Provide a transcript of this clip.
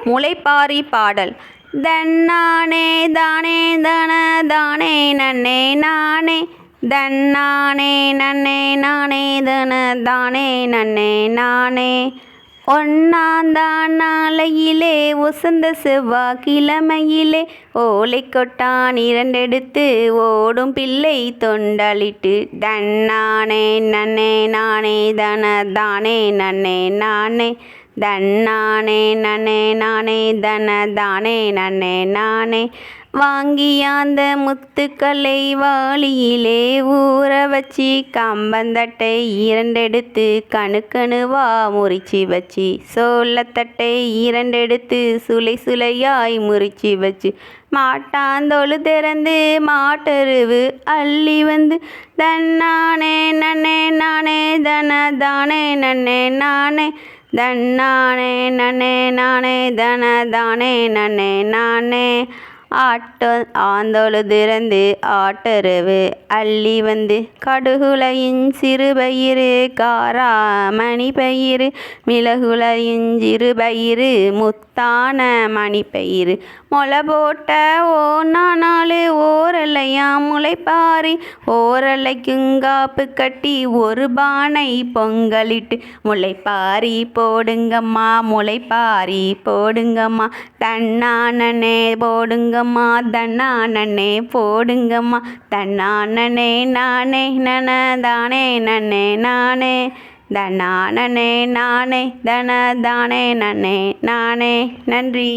முளைப்பாரி பாடல். தன்னானே தானே தன தானே நன்னே நானே தன்னானே நன்னே நானே தன தானே நன்னே நானே. ஒன்னாந்தான் நாளையிலே ஒசந்த செவ்வாய்க்கிழமையிலே ஓலைக்கொட்டான் இரண்டெடுத்து ஓடும் பிள்ளை தொண்டலிட்டு தன்னானே நன்னே நானே தன தானே நன்னே நானே தன்னானே நன்னே நானே தன தானே நன்னே நானே. வாங்கியாந்த முத்துக்களை வாளியிலே ஊற வச்சி கம்பந்தட்டை இரண்டெடுத்து கணுக்கணுவா முறிச்சி வச்சி சோளத்தட்டை இரண்டெடுத்து சுளை சுளையாய் முறிச்சி வச்சு மாட்டாந்தொழு திறந்து மாட்டருவு அள்ளி வந்து தன்னானே நன்னே நானே தன தானே நன்னே நானே தன்னானே நன்னே நானே தன தானே நன்னே நானே. ஆந்தொழு திறந்து ஆட்டருவு அள்ளி வந்து கடுகுலையின் சிறுபயிறு காராமணி பயிறு மிளகுலையின் சிறுபயிறு முத்தான மணிப்பயிறு மொளை போட்ட ஓநாலு ஓரலையாம் முளைப்பாரி ஓரலைக்குங்காப்பு கட்டி ஒரு பானை பொங்கலிட்டு முளைப்பாரி போடுங்கம்மா முளைப்பாரி போடுங்கம்மா தன்னானே போடுங்கம்மா தன்னானே போடுங்கம்மா தன்னானே நானே நன தானே நன்னே நானே தன்னானே நானே தன தானே நன்னே நானே. நன்றி.